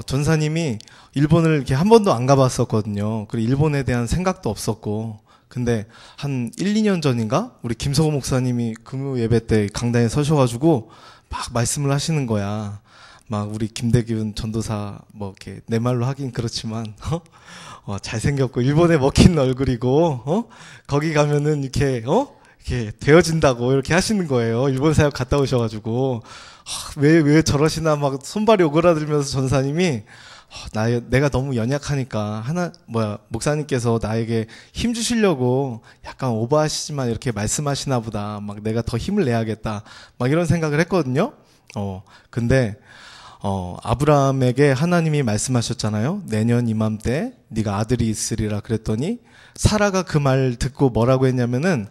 전사님이 일본을 이렇게 한 번도 안 가봤었거든요. 그리고 일본에 대한 생각도 없었고. 근데 한 1, 2년 전인가? 우리 김석호 목사님이 금요 예배 때 강단에 서셔가지고 막 말씀을 하시는 거야. 막 우리 김대균 전도사 뭐 이렇게 내 말로 하긴 그렇지만 잘생겼고 일본에 먹힌 얼굴이고 거기 가면은 이렇게 이렇게 되어진다고 이렇게 하시는 거예요. 일본 사역 갔다 오셔가지고 왜 저러시나 막 손발이 오그라들면서 전사님이 내가 너무 연약하니까 목사님께서 나에게 힘 주시려고 약간 오버하시지만 이렇게 말씀하시나 보다. 막 내가 더 힘을 내야겠다. 막 이런 생각을 했거든요. 근데 아브라함에게 하나님이 말씀하셨잖아요. 내년 이맘때 네가 아들이 있으리라 그랬더니 사라가 그 말 듣고 뭐라고 했냐면은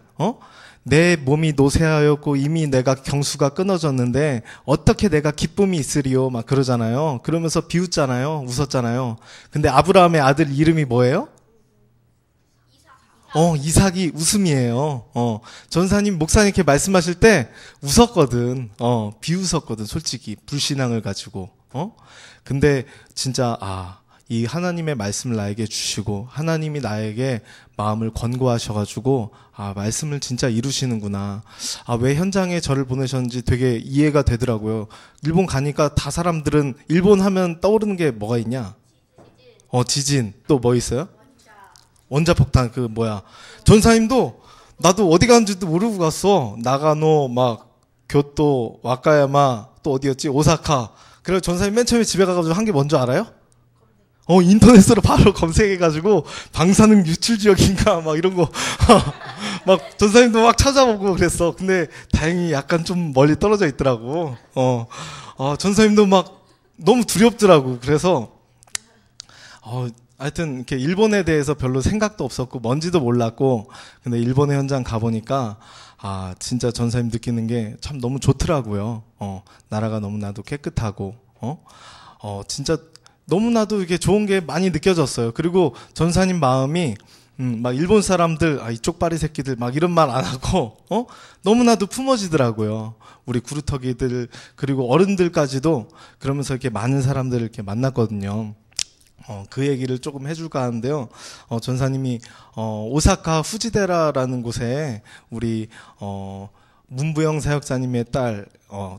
내 몸이 노쇠하였고 이미 내가 경수가 끊어졌는데 어떻게 내가 기쁨이 있으리요? 막 그러잖아요. 그러면서 비웃잖아요. 웃었잖아요. 근데 아브라함의 아들 이름이 뭐예요? 이삭이 웃음이에요. 전사님, 목사님께 말씀하실 때 웃었거든. 비웃었거든, 솔직히. 불신앙을 가지고. 근데 진짜, 이 하나님의 말씀을 나에게 주시고, 하나님이 나에게 마음을 권고하셔가지고, 말씀을 진짜 이루시는구나. 왜 현장에 저를 보내셨는지 되게 이해가 되더라고요. 일본 가니까 다 사람들은 일본 하면 떠오르는 게 뭐가 있냐? 지진. 또 뭐 있어요? 원자폭탄, 전사님도 나도 어디 갔는지도 모르고 갔어. 나가노, 교토, 와카야마, 또 어디였지? 오사카. 그래서 전사님 맨 처음에 집에 가가지고 한 게 뭔지 알아요? 인터넷으로 바로 검색해가지고, 방사능 유출 지역인가, 이런 거. 전사님도 막 찾아보고 그랬어. 근데 다행히 약간 좀 멀리 떨어져 있더라고. 전사님도 너무 두렵더라고. 그래서, 하여튼 이렇게 일본에 대해서 별로 생각도 없었고 뭔지도 몰랐고 근데 일본의 현장 가보니까 진짜 전사님 느끼는 게 참 너무 좋더라고요. 나라가 너무나도 깨끗하고 진짜 너무나도 이게 좋은 게 많이 느껴졌어요. 그리고 전사님 마음이 일본 사람들 이쪽 바리 새끼들 이런 말 안 하고 너무나도 품어지더라고요. 우리 구루터기들 그리고 어른들까지도 그러면서 이렇게 많은 사람들을 이렇게 만났거든요. 그 얘기를 조금 해줄까 하는데요. 전사님이, 오사카 후지데라라는 곳에 우리, 문부영 사역자님의 딸,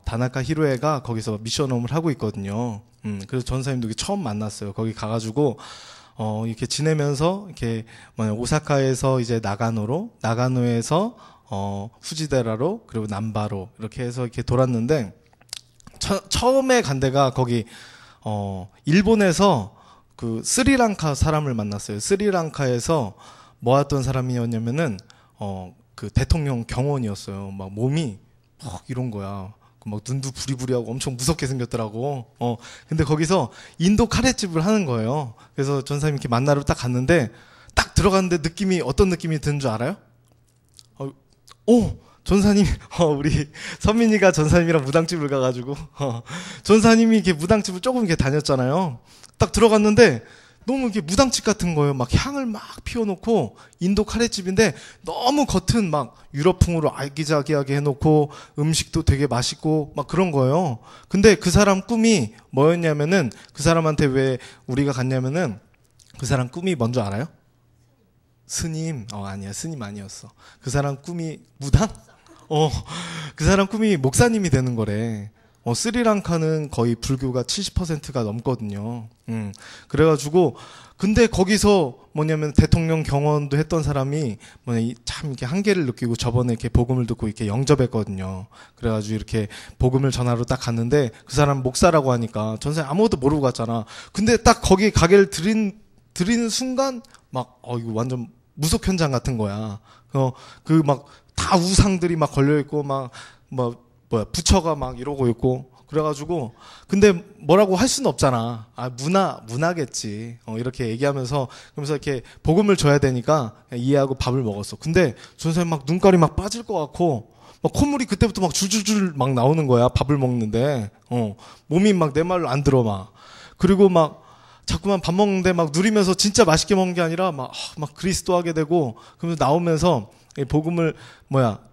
다나카 히로에가 거기서 미션홈을 하고 있거든요. 그래서 전사님도 처음 만났어요. 거기 가가지고, 이렇게 지내면서, 이렇게, 오사카에서 이제 나가노에서, 후지데라로, 그리고 남바로, 이렇게 해서 이렇게 돌았는데, 처음에 간 데가 거기, 일본에서 스리랑카 사람을 만났어요. 스리랑카에서 뭐 했던 사람이었냐면은, 그 대통령 경호원이었어요. 몸이, 이런 거야. 눈도 부리부리하고 엄청 무섭게 생겼더라고. 근데 거기서 인도 카레집을 하는 거예요. 그래서 전사님 이렇게 만나러 딱 갔는데, 딱 들어갔는데 어떤 느낌이 드는 줄 알아요? 전사님, 우리 선민이가 전사님이랑 무당집을 가가지고, 전사님이 이렇게 무당집을 조금 이렇게 다녔잖아요. 딱 들어갔는데 너무 이렇게 무당집 같은 거예요. 향을 피워놓고 인도 카레집인데 너무 겉은 유럽풍으로 아기자기하게 해놓고 음식도 되게 맛있고 그런 거예요. 근데 그 사람 꿈이 뭐였냐면은 그 사람한테 왜 우리가 갔냐면은 그 사람 꿈이 뭔지 알아요? 스님? 아니야. 스님 아니었어. 그 사람 꿈이 무당? 그 사람 꿈이 목사님이 되는 거래. 스리랑카는 거의 불교가 70%가 넘거든요. 그래가지고, 근데 거기서 뭐냐면 대통령 경호원도 했던 사람이 참 이렇게 한계를 느끼고 저번에 이렇게 복음을 듣고 이렇게 영접했거든요. 그래가지고 이렇게 복음을 전하러 딱 갔는데 그 사람 목사라고 하니까 전사님 아무것도 모르고 갔잖아. 근데 딱 거기 가게를 드리는 순간 이거 완전 무속 현장 같은 거야. 다 우상들이 걸려있고 부처가 이러고 있고, 그래가지고, 근데 뭐라고 할 수는 없잖아. 문화겠지. 이렇게 얘기하면서, 그러면서 이렇게 복음을 줘야 되니까 이해하고 밥을 먹었어. 근데 전사님 눈깔이 빠질 것 같고, 콧물이 그때부터 줄줄줄 나오는 거야. 밥을 먹는데. 몸이 내 말을 안 들어 그리고 자꾸만 밥 먹는데 누리면서 진짜 맛있게 먹는 게 아니라 그리스도 하게 되고, 그러면서 나오면서 복음을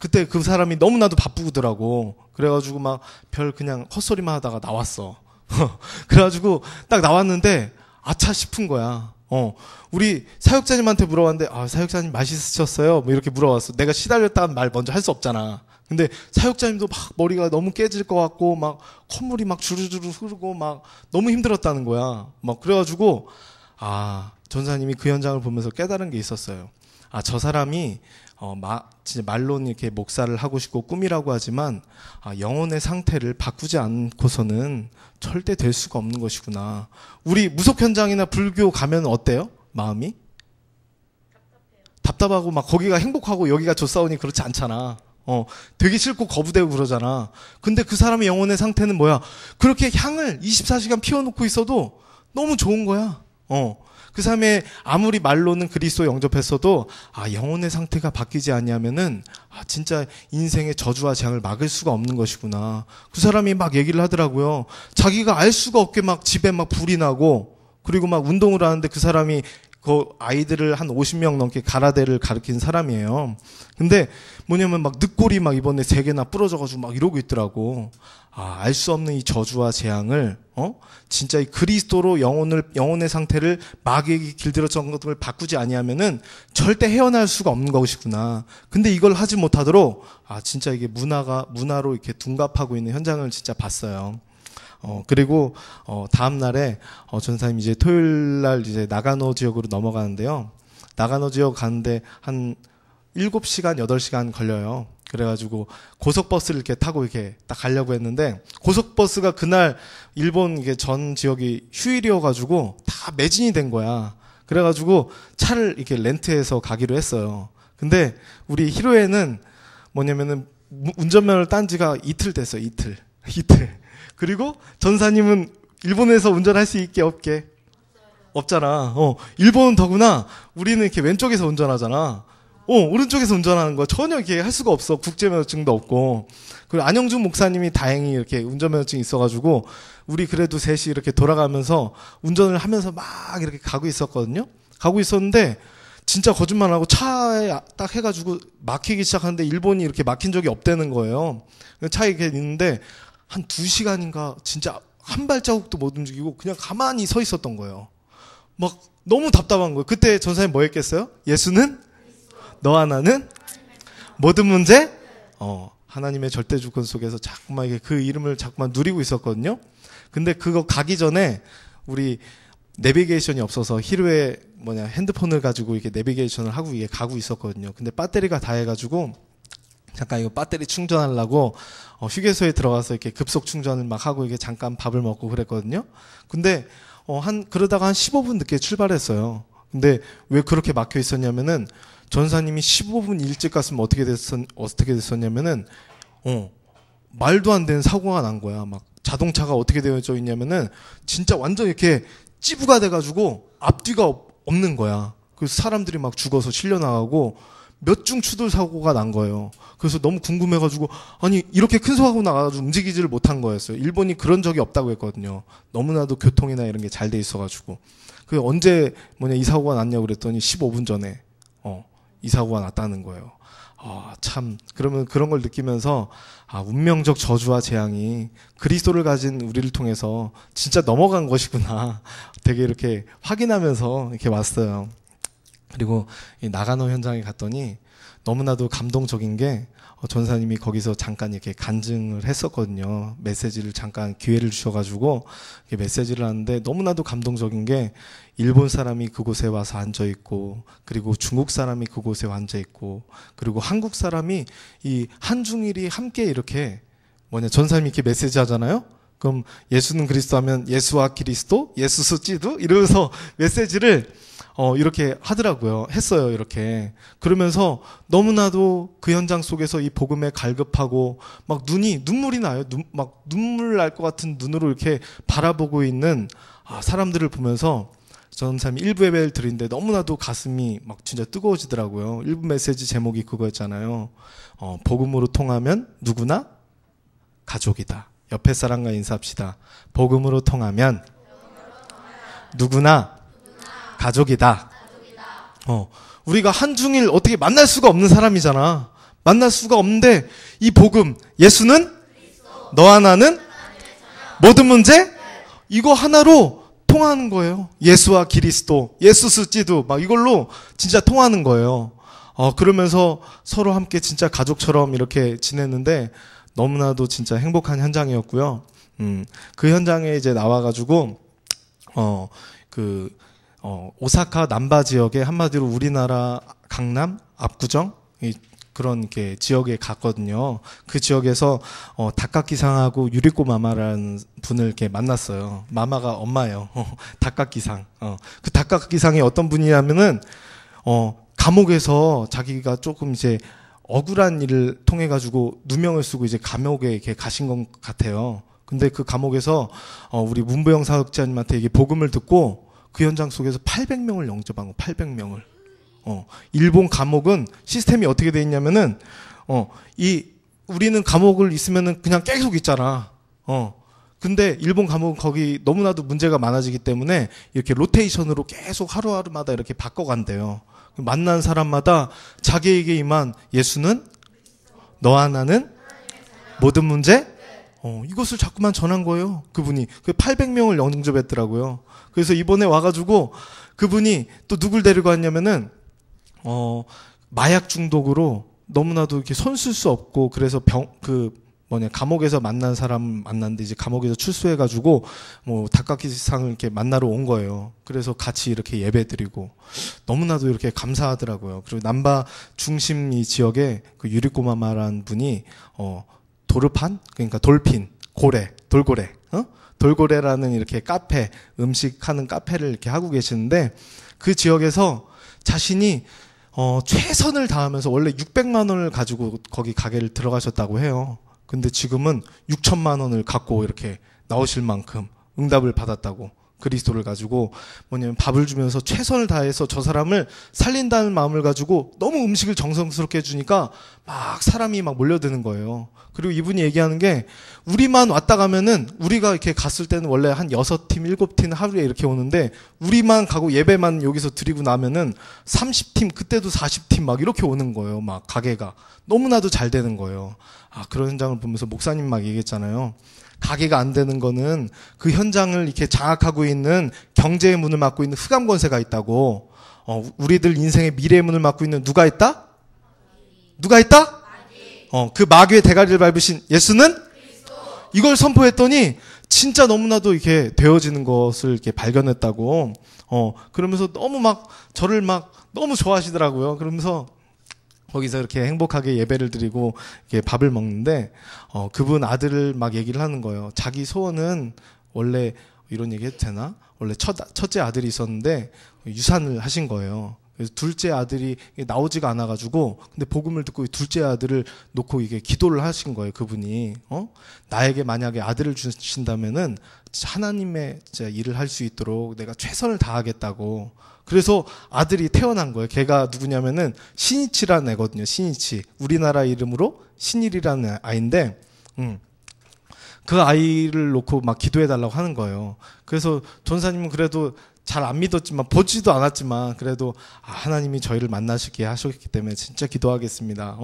그때 그 사람이 너무나도 바쁘더라고. 그래가지고 별 그냥 헛소리만 하다가 나왔어. 그래가지고 딱 나왔는데 아차 싶은 거야. 우리 사역자님한테 물어봤는데, 사역자님 맛있으셨어요? 뭐 이렇게 물어봤어. 내가 시달렸다는 말 먼저 할 수 없잖아. 근데 사역자님도 막 머리가 너무 깨질 것 같고, 막 콧물이 막 주르주르 흐르고, 막 너무 힘들었다는 거야. 막 그래가지고, 전사님이 그 현장을 보면서 깨달은 게 있었어요. 저 사람이, 진짜 말로는 이렇게 목사를 하고 싶고 꿈이라고 하지만, 영혼의 상태를 바꾸지 않고서는 절대 될 수가 없는 것이구나. 우리 무속 현장이나 불교 가면 어때요? 마음이? 답답하고 막 거기가 행복하고 여기가 좋사오니 그렇지 않잖아. 되게 싫고 거부되고 그러잖아. 근데 그 사람의 영혼의 상태는 뭐야? 그렇게 향을 24시간 피워놓고 있어도 너무 좋은 거야. 그 사람의 아무리 말로는 그리스도 영접했어도 영혼의 상태가 바뀌지 않냐면은 진짜 인생의 저주와 재앙을 막을 수가 없는 것이구나. 그 사람이 막 얘기를 하더라고요. 자기가 알 수가 없게 막 집에 막 불이 나고 그리고 막 운동을 하는데 그 사람이 그 아이들을 한 50명 넘게 가라데를 가르친 사람이에요. 근데 뭐냐면 막 늑골이 막 이번에 3개나 부러져가지고 막 이러고 있더라고. 알 수 없는 이 저주와 재앙을, 진짜 이 그리스도로 영혼의 상태를 마귀에게 길들여진 것을 바꾸지 아니하면은 절대 헤어날 수가 없는 것이구나. 근데 이걸 하지 못하도록, 진짜 이게 문화로 이렇게 둔갑하고 있는 현장을 진짜 봤어요. 그리고, 다음 날에, 전사님 이제 토요일 날 이제 나가노 지역으로 넘어가는데요. 나가노 지역 가는데 한 7시간, 8시간 걸려요. 그래가지고 고속버스를 이렇게 타고 이렇게 딱 가려고 했는데 고속버스가 그날 일본 이게 전 지역이 휴일이어가지고 다 매진이 된 거야. 그래가지고 차를 이렇게 렌트해서 가기로 했어요. 근데 우리 히로에는 뭐냐면은 운전면허를 딴 지가 이틀 됐어요. 이틀. 그리고 전사님은 일본에서 운전할 수 있게 없게 없잖아. 일본은 더구나 우리는 이렇게 왼쪽에서 운전하잖아. 오른쪽에서 운전하는 거 전혀 이렇게 할 수가 없어. 국제면허증도 없고. 그리고 안영준 목사님이 다행히 이렇게 운전면허증이 있어가지고 우리 그래도 셋이 이렇게 돌아가면서 운전을 하면서 막 이렇게 가고 있었거든요. 가고 있었는데 진짜 거짓말하고 차에 딱 해가지고 막히기 시작하는데 일본이 이렇게 막힌 적이 없다는 거예요. 차에 이렇게 있는데 한 2시간인가 진짜 한 발자국도 못 움직이고 그냥 가만히 서 있었던 거예요. 막 너무 답답한 거예요. 그때 전사님 뭐 했겠어요? 예수는 너와 나는 모든 문제 하나님의 절대 주권 속에서 자꾸만 이게 그 이름을 자꾸만 누리고 있었거든요. 근데 그거 가기 전에 우리 내비게이션이 없어서 히로의 핸드폰을 가지고 이렇게 내비게이션을 하고 이게 가고 있었거든요. 근데 배터리가 다 해가지고 잠깐 이거 배터리 충전하려고 휴게소에 들어가서 이렇게 급속 충전을 막 하고 이게 잠깐 밥을 먹고 그랬거든요. 근데 그러다가 한 15분 늦게 출발했어요. 근데 왜 그렇게 막혀 있었냐면은 전사님이 15분 일찍 갔으면 어떻게 됐었냐면은 말도 안 되는 사고가 난 거야. 막 자동차가 어떻게 되어져 있냐면은 진짜 완전 이렇게 찌부가 돼가지고 앞뒤가 없는 거야. 그래서 사람들이 막 죽어서 실려 나가고 몇 중 추돌 사고가 난 거예요. 그래서 너무 궁금해가지고 아니 이렇게 큰 사고 나가지고 움직이지를 못한 거였어요. 일본이 그런 적이 없다고 했거든요. 너무나도 교통이나 이런 게 잘 돼 있어가지고. 그 언제 이 사고가 났냐고 그랬더니 15분 전에 이 사고가 났다는 거예요. 참 그러면 그런 걸 느끼면서 운명적 저주와 재앙이 그리스도를 가진 우리를 통해서 진짜 넘어간 것이구나. 되게 이렇게 확인하면서 이렇게 왔어요. 그리고 이 나가노 현장에 갔더니 너무나도 감동적인 게 전사님이 거기서 잠깐 이렇게 간증을 했었거든요. 메시지를 잠깐 기회를 주셔가지고 메시지를 하는데 너무나도 감동적인 게 일본 사람이 그곳에 와서 앉아 있고 그리고 중국 사람이 그곳에 앉아 있고 그리고 한국 사람이 이 한중일이 함께 이렇게 전사님이 이렇게 메시지 하잖아요. 그럼 예수는 그리스도 하면 예수와 그리스도, 예수수 찌두 이러면서 메시지를 이렇게 하더라고요. 했어요, 이렇게. 그러면서 너무나도 그 현장 속에서 이 복음에 갈급하고 막 눈물이 나요. 막 눈물 날 것 같은 눈으로 이렇게 바라보고 있는 사람들을 보면서 전사님이 일부 예배를 드리는데 너무나도 가슴이 막 진짜 뜨거워지더라고요. 일부 메시지 제목이 그거였잖아요. 복음으로 통하면 누구나 가족이다. 옆에 사람과 인사합시다. 복음으로 통하면 누구나 가족이다. 우리가 한중일 어떻게 만날 수가 없는 사람이잖아. 만날 수가 없는데 이 복음, 예수는 너와 나는 모든 문제 이거 하나로 통하는 거예요. 예수와 그리스도, 예수스 찌두 막 이걸로 진짜 통하는 거예요. 그러면서 서로 함께 진짜 가족처럼 이렇게 지냈는데 너무나도 진짜 행복한 현장이었고요. 그 현장에 이제 나와가지고 오사카 남바 지역에 한마디로 우리나라 강남 압구정 그런 이렇게 지역에 갔거든요. 그 지역에서 닭각기상하고 유리꼬 마마라는 분을 이렇게 만났어요. 마마가 엄마예요. 닭각기상. 그 닭각기상이 어떤 분이냐면은 감옥에서 자기가 조금 이제 억울한 일을 통해 가지고 누명을 쓰고 이제 감옥에 이렇게 가신 것 같아요. 근데 그 감옥에서 우리 문부영 사역자님한테 이게 복음을 듣고 그 현장 속에서 800명을 영접한 거, 800명을. 일본 감옥은 시스템이 어떻게 돼 있냐면은 우리는 감옥을 있으면은 그냥 계속 있잖아. 근데 일본 감옥은 거기 너무나도 문제가 많아지기 때문에 이렇게 로테이션으로 계속 하루하루마다 이렇게 바꿔간대요. 만난 사람마다 자기에게 임한 예수는 너와 나는 모든 문제 이것을 자꾸만 전한 거예요. 그분이 그 800명을 영접했더라고요. 그래서 이번에 와가지고 그분이 또 누굴 데리고 왔냐면은 마약 중독으로 너무나도 이렇게 손 쓸 수 없고 그래서 감옥에서 만난 사람 만났는데 이제 감옥에서 출소해가지고 닭깎이상을 이렇게 만나러 온 거예요. 그래서 같이 이렇게 예배드리고 너무나도 이렇게 감사하더라고요. 그리고 남바 중심 이 지역에 그 유리꼬마마라는 분이 도르판 그러니까 돌핀 돌고래 돌고래라는 이렇게 카페 음식하는 카페를 이렇게 하고 계시는데 그 지역에서 자신이 최선을 다하면서 원래 600만 원을 가지고 거기 가게를 들어가셨다고 해요. 근데 지금은 6천만 원을 갖고 이렇게 나오실 만큼 응답을 받았다고. 그리스도를 가지고 뭐냐면 밥을 주면서 최선을 다해서 저 사람을 살린다는 마음을 가지고 너무 음식을 정성스럽게 해주니까 막 사람이 막 몰려드는 거예요. 그리고 이분이 얘기하는 게 우리만 왔다 가면은 우리가 이렇게 갔을 때는 원래 한 6팀, 7팀 하루에 이렇게 오는데 우리만 가고 예배만 여기서 드리고 나면은 30팀, 그때도 40팀 막 이렇게 오는 거예요. 막 가게가. 너무나도 잘 되는 거예요. 그런 현장을 보면서 목사님 막 얘기했잖아요. 가게가 안 되는 거는 그 현장을 이렇게 장악하고 있는 경제의 문을 막고 있는 흑암 권세가 있다고. 우리들 인생의 미래의 문을 막고 있는 누가 있다? 누가 있다? 그 마귀의 대가리를 밟으신 예수는? 이걸 선포했더니 진짜 너무나도 이렇게 되어지는 것을 이렇게 발견했다고. 그러면서 너무 막 저를 막 너무 좋아하시더라고요. 그러면서 거기서 이렇게 행복하게 예배를 드리고 이렇게 밥을 먹는데 그분 아들을 막 얘기를 하는 거예요. 자기 소원은 원래 이런 얘기 해도 되나? 원래 첫째 아들이 있었는데 유산을 하신 거예요. 그래서 둘째 아들이 나오지가 않아가지고 근데 복음을 듣고 둘째 아들을 놓고 이게 기도를 하신 거예요. 그분이 나에게 만약에 아들을 주신다면은 하나님의 일을 할 수 있도록 내가 최선을 다하겠다고. 그래서 아들이 태어난 거예요. 걔가 누구냐면은 신이치라는 애거든요. 신이치. 우리나라 이름으로 신일이라는 아이인데, 그 아이를 놓고 막 기도해달라고 하는 거예요. 그래서 전사님은 그래도 잘 안 믿었지만, 보지도 않았지만, 그래도 하나님이 저희를 만나시게 하셨기 때문에 진짜 기도하겠습니다.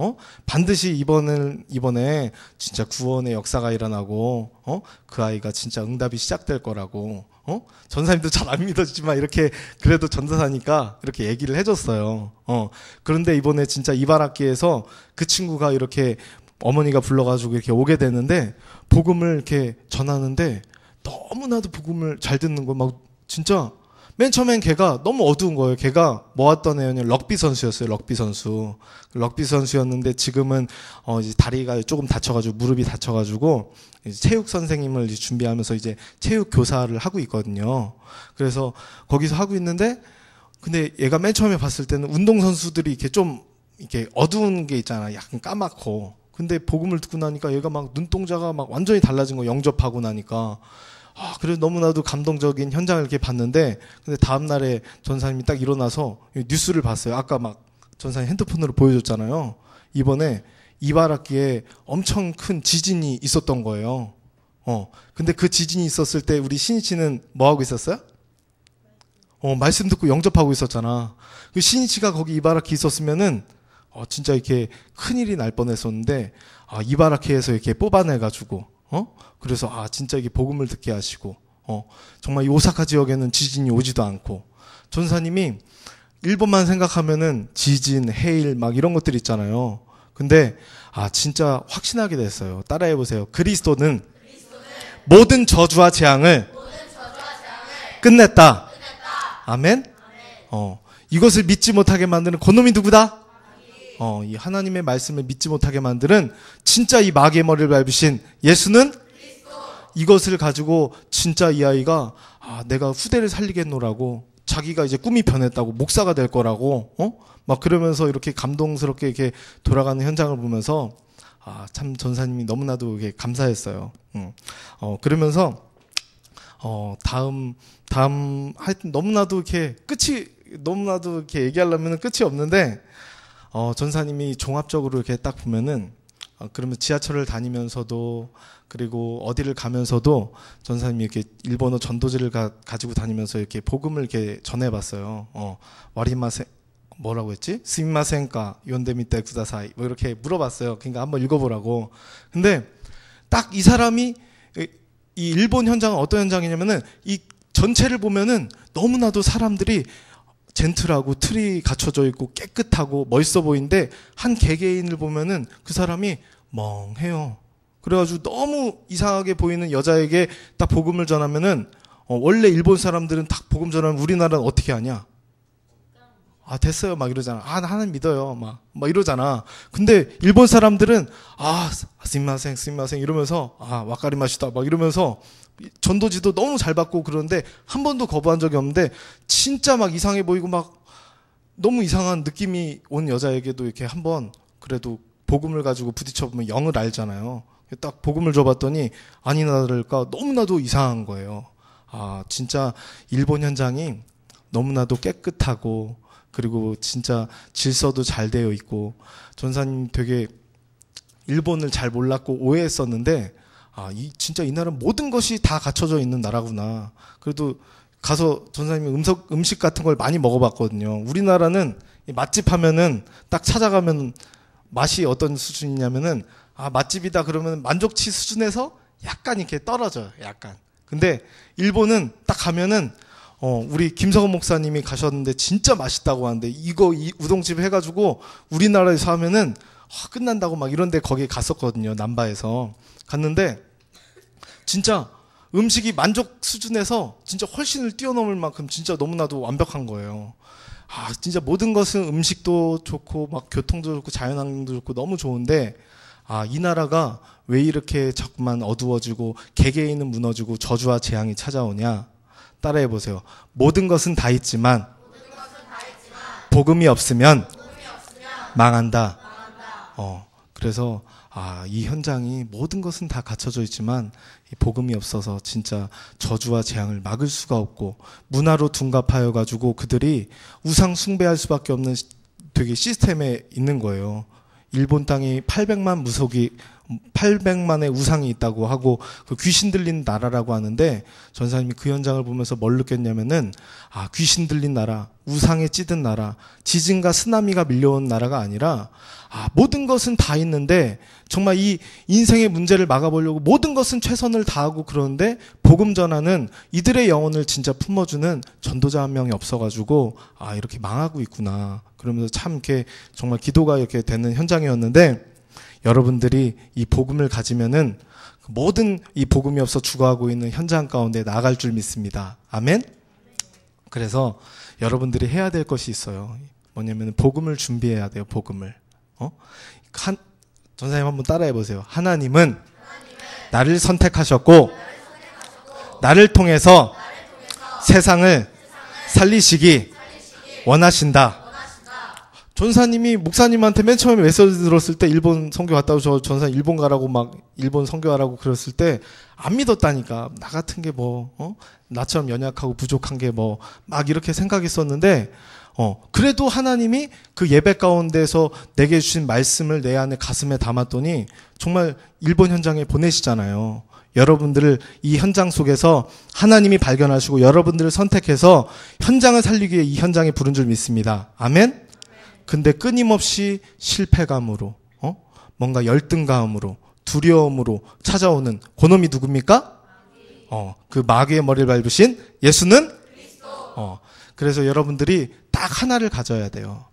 반드시 이번에 진짜 구원의 역사가 일어나고, 그 아이가 진짜 응답이 시작될 거라고. 전사님도 잘 안 믿었지만 이렇게 그래도 전도사니까 이렇게 얘기를 해줬어요. 그런데 이번에 진짜 이발학기에서 그 친구가 이렇게 어머니가 불러가지고 이렇게 오게 되는데 복음을 이렇게 전하는데 너무나도 복음을 잘 듣는 거 막 진짜 맨 처음엔 걔가 너무 어두운 거예요. 걔가 모았던 애는 럭비 선수였어요. 럭비 선수였는데 지금은 이제 다리가 조금 다쳐가지고 무릎이 다쳐가지고 이제 체육 선생님을 이제 준비하면서 이제 체육 교사를 하고 있거든요. 그래서 거기서 하고 있는데 근데 얘가 맨 처음에 봤을 때는 운동 선수들이 이렇게 좀 이렇게 어두운 게 있잖아. 약간 까맣고. 근데 복음을 듣고 나니까 얘가 막 눈동자가 막 완전히 달라진 거 영접하고 나니까. 그래서 너무나도 감동적인 현장을 이렇게 봤는데, 근데 다음날에 전사님이 딱 일어나서 뉴스를 봤어요. 아까 막 전사님 핸드폰으로 보여줬잖아요. 이번에 이발학기에 엄청 큰 지진이 있었던 거예요. 근데 그 지진이 있었을 때 우리 신이치는 뭐 하고 있었어요? 말씀 듣고 영접하고 있었잖아. 그 신이치가 거기 이발학기 있었으면은, 진짜 이렇게 큰일이 날 뻔했었는데, 이발학기에서 이렇게 뽑아내가지고, 그래서 진짜 이게 복음을 듣게 하시고 정말 이 오사카 지역에는 지진이 오지도 않고, 전사님이 일본만 생각하면은 지진, 해일 막 이런 것들 있잖아요. 근데 진짜 확신하게 됐어요. 따라해보세요. 그리스도는 모든 저주와 재앙을 끝냈다. 아멘? 이것을 믿지 못하게 만드는 그놈이 누구다? 이 하나님의 말씀을 믿지 못하게 만드는 진짜 이 마귀의 머리를 밟으신 예수는 이것을 가지고 진짜 이 아이가 내가 후대를 살리겠노라고, 자기가 이제 꿈이 변했다고, 목사가 될 거라고, 막 그러면서 이렇게 감동스럽게 이렇게 돌아가는 현장을 보면서 참 전사님이 너무나도 이게 감사했어요. 그러면서 다음 하여튼 너무나도 이렇게 얘기하려면 끝이 없는데, 전사님이 종합적으로 이렇게 딱 보면은, 그러면 지하철을 다니면서도, 그리고 어디를 가면서도 전사님이 이렇게 일본어 전도지를 가지고 다니면서 이렇게 복음을 이렇게 전해봤어요. 와리마세, 뭐라고 했지? 스미마센까 요온데미테 쿠다사이, 뭐 이렇게 물어봤어요. 그러니까 한번 읽어보라고. 근데 딱 이 사람이, 이 일본 현장은 어떤 현장이냐면은, 이 전체를 보면은 너무나도 사람들이 젠틀하고 틀이 갖춰져 있고 깨끗하고 멋있어 보이는데, 한 개개인을 보면은 그 사람이 멍해요. 그래가지고 너무 이상하게 보이는 여자에게 딱 복음을 전하면은, 원래 일본 사람들은 딱 복음 전하면 우리나라는 어떻게 하냐? 됐어요. 막 이러잖아. 하나님 믿어요. 막 이러잖아. 근데 일본 사람들은, 스미마생 이러면서, 와카리마시다. 막 이러면서 전도지도 너무 잘 받고 그러는데, 한 번도 거부한 적이 없는데, 진짜 막 이상해 보이고 막 너무 이상한 느낌이 온 여자에게도 이렇게 한번 그래도 복음을 가지고 부딪혀보면 영을 알잖아요. 딱 복음을 줘봤더니 아니나 다를까 너무나도 이상한 거예요. 진짜 일본 현장이 너무나도 깨끗하고, 그리고 진짜 질서도 잘 되어 있고, 전사님 되게 일본을 잘 몰랐고 오해했었는데, 진짜 이 나라는 모든 것이 다 갖춰져 있는 나라구나. 그래도 가서 전사님이 음식 같은 걸 많이 먹어봤거든요. 우리나라는 맛집 하면은 딱 찾아가면 맛이 어떤 수준이냐면은, 맛집이다 그러면 만족치 수준에서 약간 이렇게 떨어져요. 약간. 근데 일본은 딱 가면은, 우리 김성원 목사님이 가셨는데 진짜 맛있다고 하는데, 이 우동집 해가지고 우리나라에서 하면은 끝난다고 막 이런데 거기에 갔었거든요. 남바에서 갔는데 진짜 음식이 만족 수준에서 진짜 훨씬을 뛰어넘을 만큼 진짜 너무나도 완벽한 거예요. 진짜 모든 것은 음식도 좋고 막 교통도 좋고 자연환경도 좋고 너무 좋은데, 이 나라가 왜 이렇게 자꾸만 어두워지고 개개인은 무너지고 저주와 재앙이 찾아오냐? 따라해보세요. 모든 것은 다 있지만 복음이 없으면 망한다. 그래서 이 현장이 모든 것은 다 갖춰져 있지만 이 복음이 없어서 진짜 저주와 재앙을 막을 수가 없고, 문화로 둔갑하여 가지고 그들이 우상 숭배할 수밖에 없는 되게 시스템에 있는 거예요. 일본 땅이 800만의 우상이 있다고 하고 그 귀신 들린 나라라고 하는데, 전사님이 그 현장을 보면서 뭘 느꼈냐면은, 귀신 들린 나라, 우상에 찌든 나라, 지진과 쓰나미가 밀려온 나라가 아니라, 모든 것은 다 있는데 정말 이 인생의 문제를 막아보려고 모든 것은 최선을 다하고 그러는데, 복음 전하는 이들의 영혼을 진짜 품어주는 전도자 한 명이 없어가지고 이렇게 망하고 있구나. 그러면서 참 이렇게 정말 기도가 이렇게 되는 현장이었는데, 여러분들이 이 복음을 가지면은 모든 이 복음이 없어 죽어가고 있는 현장 가운데 나아갈 줄 믿습니다. 아멘? 그래서 여러분들이 해야 될 것이 있어요. 뭐냐면 복음을 준비해야 돼요. 복음을. 전사님 한번 따라해 보세요. 하나님은 나를 선택하셨고 나를 통해서 세상을 살리시기 원하신다. 전사님이 목사님한테 맨 처음에 메시지 들었을 때, 일본 선교 갔다고 전사 일본 가라고 막 일본 선교하라고 그랬을 때 안 믿었다니까. 나 같은 게 나처럼 연약하고 부족한 게 막 이렇게 생각했었는데, 그래도 하나님이 그 예배 가운데서 내게 주신 말씀을 내 안에 가슴에 담았더니 정말 일본 현장에 보내시잖아요. 여러분들을 이 현장 속에서 하나님이 발견하시고 여러분들을 선택해서 현장을 살리기 위해 이 현장에 부른 줄 믿습니다. 아멘? 근데 끊임없이 실패감으로, 뭔가 열등감으로, 두려움으로 찾아오는 그놈이 누굽니까? 그 마귀의 머리를 밟으신 예수는 그래서 여러분들이 딱 하나를 가져야 돼요.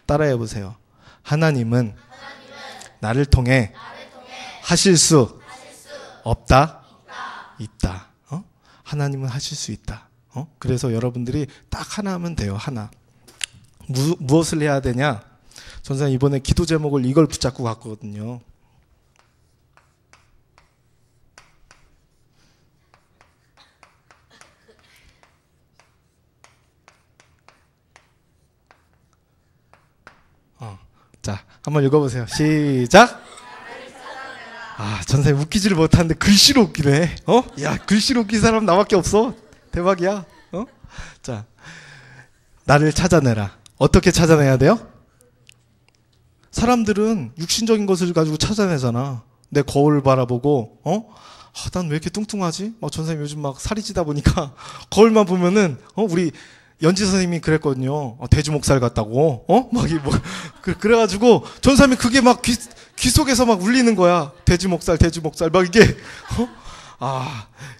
따라해 보세요. 하나님은 나를 통해 하실 수 없다? 있다. 하나님은 하실 수 있다. 그래서 여러분들이 딱 하나 하면 돼요. 하나. 무엇을 해야 되냐? 전사님 이번에 기도 제목을 이걸 붙잡고 갔거든요. 자, 한번 읽어보세요. 시작! 전사님 웃기지를 못하는데 글씨로 웃기네. 야, 글씨로 웃긴 사람 나밖에 없어. 대박이야. 자, 나를 찾아내라. 어떻게 찾아내야 돼요? 사람들은 육신적인 것을 가지고 찾아내잖아. 내 거울을 바라보고, 난 왜 이렇게 뚱뚱하지? 전사님 요즘 막 살이 찌다 보니까 거울만 보면은, 우리 연지 선생님이 그랬거든요. 돼지 목살 같다고. 그래가지고 전사님이 그게 막 귀 속에서 막 울리는 거야. 돼지 목살 막 이게.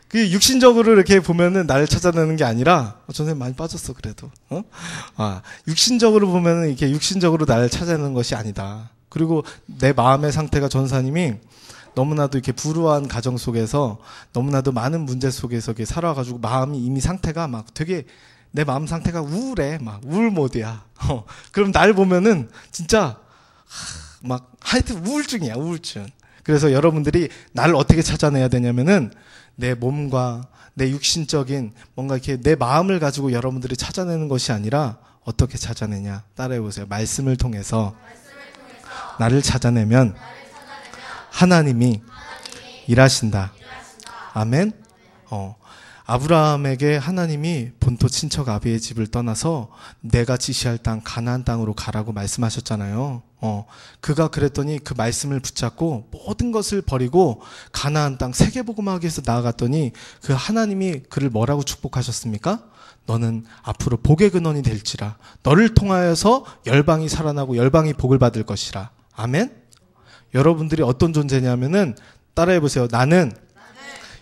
그 육신적으로 이렇게 보면은 나를 찾아내는 게 아니라, 전사님 많이 빠졌어 그래도. 육신적으로 보면은 이게 육신적으로 나를 찾아내는 것이 아니다. 그리고 내 마음의 상태가 전사님이 너무나도 이렇게 불우한 가정 속에서 너무나도 많은 문제 속에서 이렇게 살아가지고 마음이 이미 상태가 막 되게 내 마음 상태가 우울해. 막 우울 모드야. 그럼 날 보면은 진짜 막 하여튼 우울증이야. 우울증. 그래서 여러분들이 나를 어떻게 찾아내야 되냐면은 내 몸과 내 육신적인 뭔가 이렇게 내 마음을 가지고 여러분들이 찾아내는 것이 아니라 어떻게 찾아내냐. 따라해 보세요. 말씀을 통해서 나를 찾아내면 하나님이 일하신다. 아멘. 아브라함에게 하나님이 본토 친척 아비의 집을 떠나서 내가 지시할 땅 가나안 땅으로 가라고 말씀하셨잖아요. 그가 그랬더니 그 말씀을 붙잡고 모든 것을 버리고 가나안 땅 세계복음하기 위해서 나아갔더니 그 하나님이 그를 뭐라고 축복하셨습니까? 너는 앞으로 복의 근원이 될지라. 너를 통하여서 열방이 살아나고 열방이 복을 받을 것이라. 아멘. 여러분들이 어떤 존재냐면은 따라해 보세요. 나는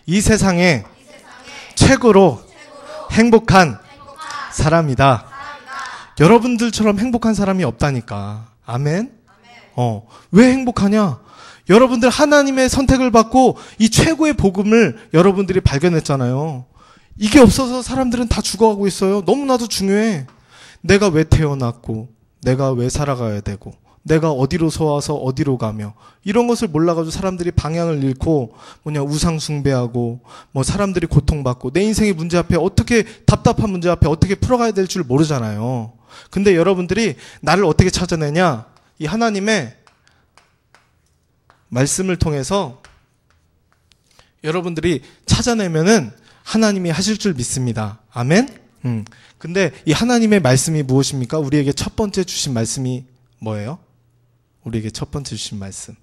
이 세상에 최고로 행복한 사람이다. 여러분들처럼 행복한 사람이 없다니까. 아멘. 왜 행복하냐? 여러분들 하나님의 선택을 받고 이 최고의 복음을 여러분들이 발견했잖아요. 이게 없어서 사람들은 다 죽어가고 있어요. 너무나도 중요해. 내가 왜 태어났고, 내가 왜 살아가야 되고, 내가 어디로서 와서 어디로 가며, 이런 것을 몰라가지고 사람들이 방향을 잃고 우상 숭배하고 사람들이 고통받고 내 인생의 문제 앞에 어떻게 답답한 문제 앞에 어떻게 풀어가야 될 줄 모르잖아요. 근데 여러분들이 나를 어떻게 찾아내냐? 이 하나님의 말씀을 통해서 여러분들이 찾아내면은 하나님이 하실 줄 믿습니다. 아멘. 근데 이 하나님의 말씀이 무엇입니까? 우리에게 첫 번째 주신 말씀이 뭐예요? 우리에게 첫 번째 주신 말씀.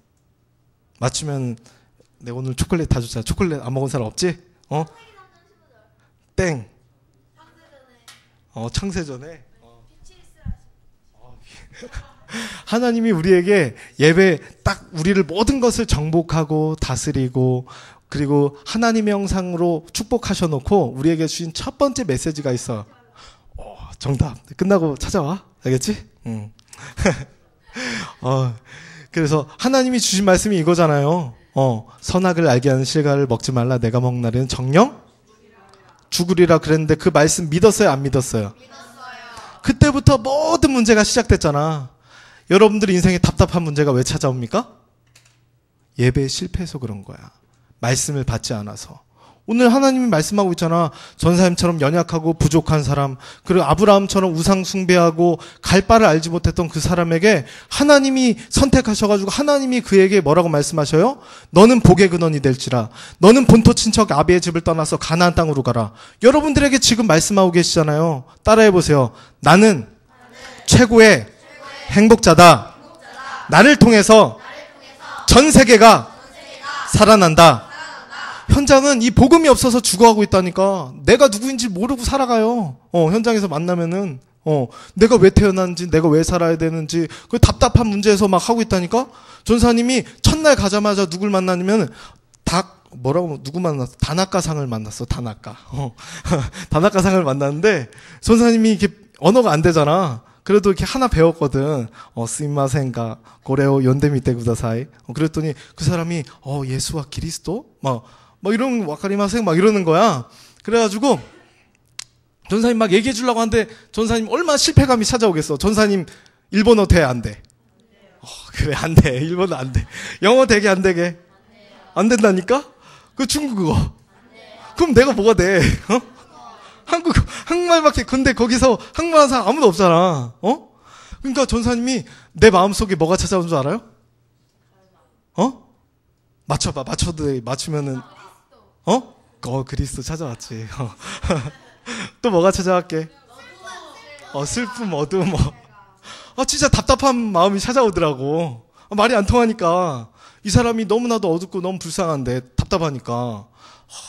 맞추면 내가 오늘 초콜릿 다 줬잖아. 초콜릿 안 먹은 사람 없지? 땡. 창세전에. 하나님이 우리에게 예배 딱 우리를 모든 것을 정복하고 다스리고 그리고 하나님의 형상으로 축복하셔놓고 우리에게 주신 첫 번째 메시지가 있어. 정답. 끝나고 찾아와. 알겠지? 그래서 하나님이 주신 말씀이 이거잖아요. 선악을 알게 하는 실과를 먹지 말라. 내가 먹는 날에는 정령 죽으리라 그랬는데 그 말씀 믿었어요? 안 믿었어요? 그때부터 모든 문제가 시작됐잖아. 여러분들 인생에 답답한 문제가 왜 찾아옵니까? 예배에 실패해서 그런 거야. 말씀을 받지 않아서. 오늘 하나님이 말씀하고 있잖아. 전사님처럼 연약하고 부족한 사람, 그리고 아브라함처럼 우상 숭배하고 갈 바를 알지 못했던 그 사람에게 하나님이 선택하셔가지고 하나님이 그에게 뭐라고 말씀하셔요? 너는 복의 근원이 될지라. 너는 본토 친척 아비의 집을 떠나서 가나안 땅으로 가라. 여러분들에게 지금 말씀하고 계시잖아요. 따라해보세요. 나는 최고의 행복자다. 나를 통해서 전 세계가 살아난다. 현장은 이 복음이 없어서 죽어가고 있다니까. 내가 누구인지 모르고 살아가요. 현장에서 만나면은 내가 왜 태어났는지, 내가 왜 살아야 되는지 그 답답한 문제에서 막 하고 있다니까. 전사님이 첫날 가자마자 누굴 만나냐면 닭 누구 만났어? 다나카상을 만났어, 다나카. 다나카상을 만났는데, 전사님이 이렇게 언어가 안 되잖아. 그래도 이렇게 하나 배웠거든. 스미마센가, 고레오 연데미테 구다사이. 그랬더니 그 사람이, 예수와 그리스도? 막 이런, 와카리마생? 막 이러는 거야. 그래가지고, 전사님 막 얘기해 주려고 하는데, 전사님 얼마나 실패감이 찾아오겠어. 전사님 일본어 돼, 안 돼? 그래, 안 돼. 일본어 안 돼. 영어 되게 안 되게? 안 된다니까? 그 중국어. 그럼 내가 뭐가 돼? 한국말밖에, 근데 거기서 한국말 사람 아무도 없잖아. 그러니까 전사님이 내 마음속에 뭐가 찾아온 줄 알아요? 맞춰봐. 맞추면은, 그리스도 찾아왔지. 또 뭐가 찾아왔게? 슬픔, 어두움, 진짜 답답한 마음이 찾아오더라고. 말이 안 통하니까. 이 사람이 너무나도 어둡고 너무 불쌍한데, 답답하니까.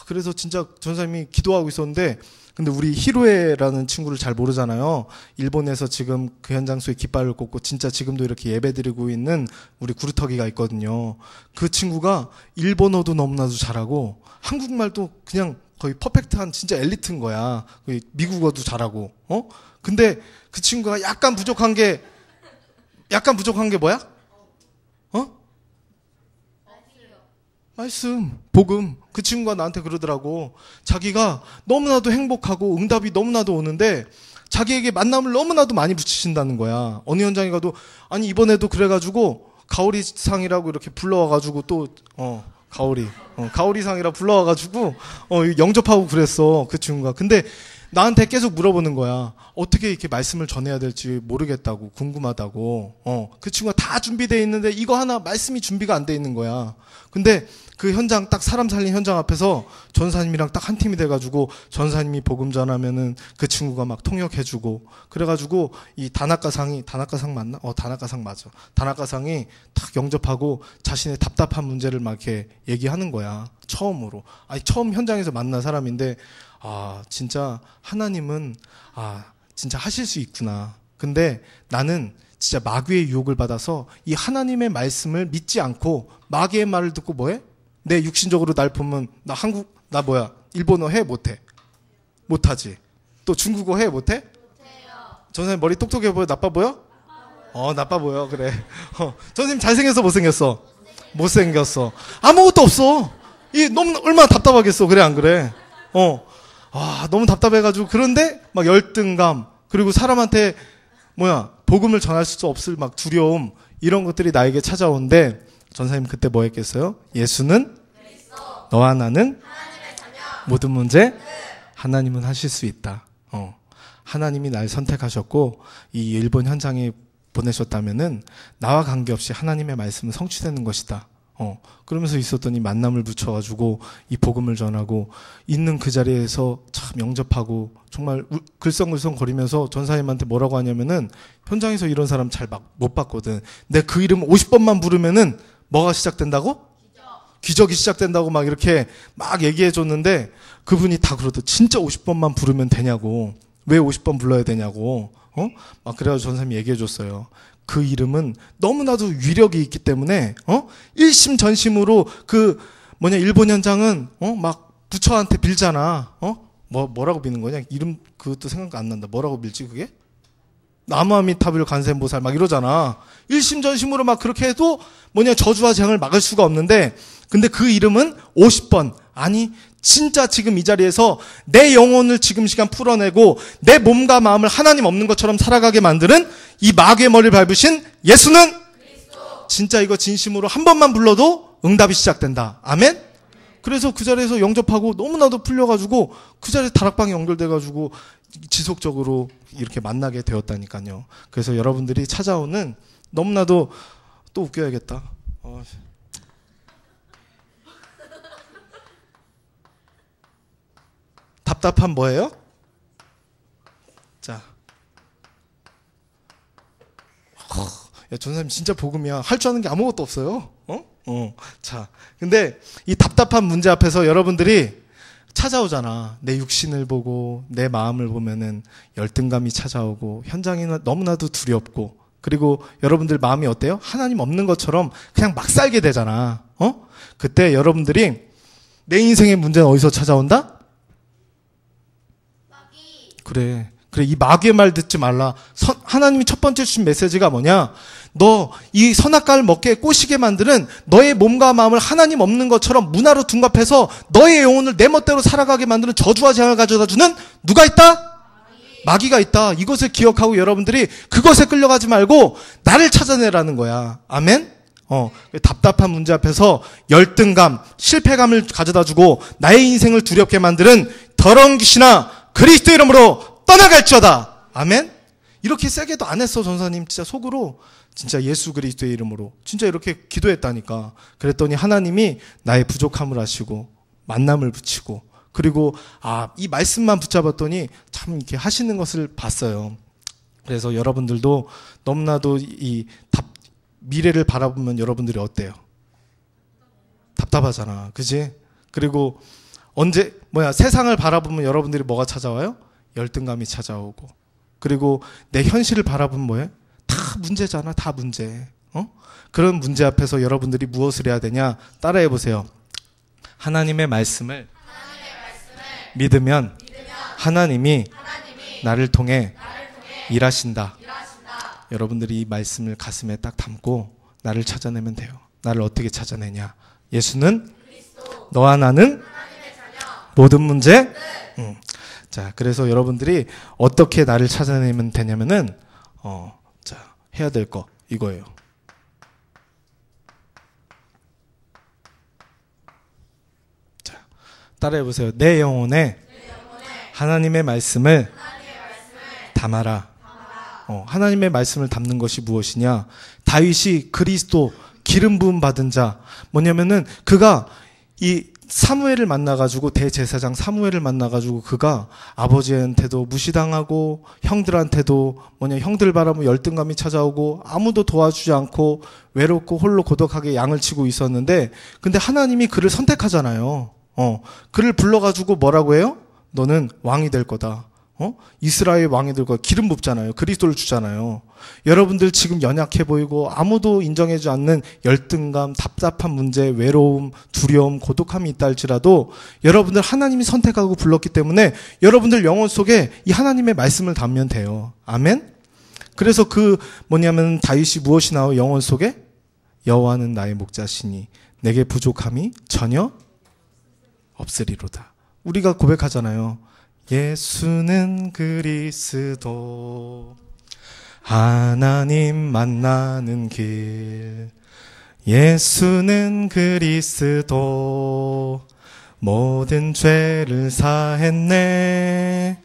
그래서 진짜 전사님이 기도하고 있었는데, 근데 우리 히로에라는 친구를 잘 모르잖아요. 일본에서 지금 그 현장소에 깃발을 꽂고 진짜 지금도 이렇게 예배드리고 있는 우리 구루터기가 있거든요. 그 친구가 일본어도 너무나도 잘하고 한국말도 그냥 거의 퍼펙트한 진짜 엘리트인 거야. 미국어도 잘하고. 근데 그 친구가 약간 부족한 게 뭐야? 말씀, 복음. 그 친구가 나한테 그러더라고. 자기가 너무나도 행복하고 응답이 너무나도 오는데 자기에게 만남을 너무나도 많이 붙이신다는 거야. 어느 현장에 가도 아니 이번에도 그래가지고 가오리상이라고 이렇게 불러와가지고 또 가오리상이라 불러와가지고 영접하고 그랬어. 그 친구가. 근데 나한테 계속 물어보는 거야. 어떻게 이렇게 말씀을 전해야 될지 모르겠다고, 궁금하다고. 그 친구가 다 준비되어 있는데 이거 하나 말씀이 준비가 안 돼 있는 거야. 근데 그 현장 딱 사람 살린 현장 앞에서 전사님이랑 딱 한 팀이 돼가지고 전사님이 복음 전하면은 그 친구가 막 통역해주고 그래가지고 이 다나카상 맞나? 다나카상 맞아. 다나카상이 딱 영접하고 자신의 답답한 문제를 막 이렇게 얘기하는 거야. 처음으로. 처음 현장에서 만난 사람인데 진짜 하나님은 진짜 하실 수 있구나. 근데 나는 진짜 마귀의 유혹을 받아서 이 하나님의 말씀을 믿지 않고 마귀의 말을 듣고 뭐해? 내 육신적으로 날 보면 나 일본어 해? 못해? 못하지. 또 중국어 해? 못해? 못해요. 전사님 머리 똑똑해 보여? 나빠 보여? 나빠 보여. 그래. 전사님 잘생겼어? 못생겼어? 못생겼어. 아무것도 없어. 얼마나 답답하겠어. 그래 안 그래? 너무 답답해가지고 그런데 막 열등감 그리고 사람한테 복음을 전할 수 없을 막 두려움 이런 것들이 나에게 찾아오는데 전사님 그때 뭐 했겠어요? 예수는 너와 나는 모든 문제 하나님은 하실 수 있다. 하나님이 날 선택하셨고 이 일본 현장에 보내셨다면은 나와 관계없이 하나님의 말씀은 성취되는 것이다. 그러면서 있었더니 만남을 붙여가지고 이 복음을 전하고 있는 그 자리에서 참 영접하고 정말 글썽글썽 거리면서 전사님한테 뭐라고 하냐면은 현장에서 이런 사람 잘 못 봤거든. 내 그 이름 50번만 부르면은 뭐가 시작된다고? 기적이 시작된다고 막 이렇게 막 얘기해 줬는데 그분이 다 그러더 진짜 50번만 부르면 되냐고. 왜 50번 불러야 되냐고. 막 그래가지고 전사님이 얘기해 줬어요. 그 이름은 너무나도 위력이 있기 때문에 일심전심으로 일본 현장은 막 부처한테 빌잖아. 뭐라고 비는 거냐? 이름 그것도 생각 안 난다. 뭐라고 빌지 그게? 나무아미타불 관세음보살 막 이러잖아. 일심전심으로 막 그렇게 해도 저주와 재앙을 막을 수가 없는데 근데 그 이름은 50번 아니 진짜 지금 이 자리에서 내 영혼을 지금 시간 풀어내고 내 몸과 마음을 하나님 없는 것처럼 살아가게 만드는 이 마귀의 머리를 밟으신 예수는 진짜 이거 진심으로 한 번만 불러도 응답이 시작된다. 아멘? 그래서 그 자리에서 영접하고 너무나도 풀려가지고 그 자리에 다락방에 연결돼가지고 지속적으로 이렇게 만나게 되었다니까요. 그래서 여러분들이 찾아오는 너무나도 또 웃겨야겠다. 답답한 뭐예요? 자, 전사님 진짜 복음이야. 할 줄 아는 게 아무것도 없어요. 자, 근데 이 답답한 문제 앞에서 여러분들이 찾아오잖아. 내 육신을 보고 내 마음을 보면은 열등감이 찾아오고 현장이 너무나도 두렵고 그리고 여러분들 마음이 어때요? 하나님 없는 것처럼 그냥 막 살게 되잖아. 그때 여러분들이 내 인생의 문제는 어디서 찾아온다? 그래, 이 마귀의 말 듣지 말라. 하나님이 첫 번째 주신 메시지가 뭐냐? 너 이 선악과를 먹게 꼬시게 만드는 너의 몸과 마음을 하나님 없는 것처럼 문화로 둔갑해서 너의 영혼을 내 멋대로 살아가게 만드는 저주와 재앙을 가져다주는 누가 있다? 마귀가 있다. 이것을 기억하고 여러분들이 그것에 끌려가지 말고 나를 찾아내라는 거야. 아멘? 답답한 문제 앞에서 열등감, 실패감을 가져다주고 나의 인생을 두렵게 만드는 더러운 귀신아, 그리스도 이름으로 떠나갈지어다. 아멘? 이렇게 세게도 안 했어, 전사님. 진짜 속으로. 진짜 예수 그리스도의 이름으로. 진짜 이렇게 기도했다니까. 그랬더니 하나님이 나의 부족함을 아시고 만남을 붙이고 그리고 이 말씀만 붙잡았더니 참 이렇게 하시는 것을 봤어요. 그래서 여러분들도 너무나도 미래를 바라보면 여러분들이 어때요? 답답하잖아. 그지? 그리고 세상을 바라보면 여러분들이 뭐가 찾아와요? 열등감이 찾아오고. 그리고 내 현실을 바라보면 뭐예요? 다 문제잖아. 다 문제. 그런 문제 앞에서 여러분들이 무엇을 해야 되냐? 따라해 보세요. 하나님의 말씀을 믿으면 하나님이 나를 통해 일하신다. 여러분들이 이 말씀을 가슴에 딱 담고 나를 찾아내면 돼요. 나를 어떻게 찾아내냐? 예수는 너와 나는 모든 문제. 자, 그래서 여러분들이 어떻게 나를 찾아내면 되냐면은 해야 될 거 이거예요. 자, 따라해 보세요. 내 영혼에 하나님의 말씀을 담아라. 하나님의 말씀을 담는 것이 무엇이냐? 다윗이 그리스도 기름 부음 받은 자, 뭐냐면은 그가 이 사무엘을 만나가지고, 대제사장 사무엘을 만나가지고 그가 아버지한테도 무시당하고 형들한테도 형들 바라보면 열등감이 찾아오고 아무도 도와주지 않고 외롭고 홀로 고독하게 양을 치고 있었는데, 근데 하나님이 그를 선택하잖아요. 그를 불러가지고 뭐라고 해요? 너는 왕이 될 거다. 이스라엘 왕이 될 거야. 기름 붓잖아요. 그리스도를 주잖아요. 여러분들 지금 연약해 보이고 아무도 인정해주지 않는 열등감, 답답한 문제, 외로움, 두려움, 고독함이 있다 할지라도 여러분들 하나님이 선택하고 불렀기 때문에 여러분들 영혼 속에 이 하나님의 말씀을 담으면 돼요. 아멘? 그래서 다윗이 무엇이 나와요? 영혼 속에? 여호와는 나의 목자시니 내게 부족함이 전혀 없으리로다. 우리가 고백하잖아요. 예수는 그리스도 하나님 만나는 길, 예수는 그리스도 모든 죄를 사했네,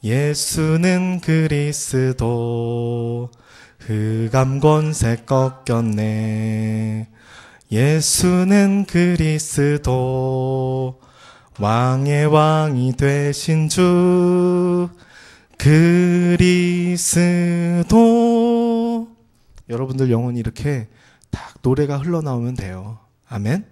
예수는 그리스도 흑암 권세 꺾였네, 예수는 그리스도 왕의 왕이 되신 주 그리스도. 여러분들 영혼이 이렇게 딱 노래가 흘러나오면 돼요. 아멘?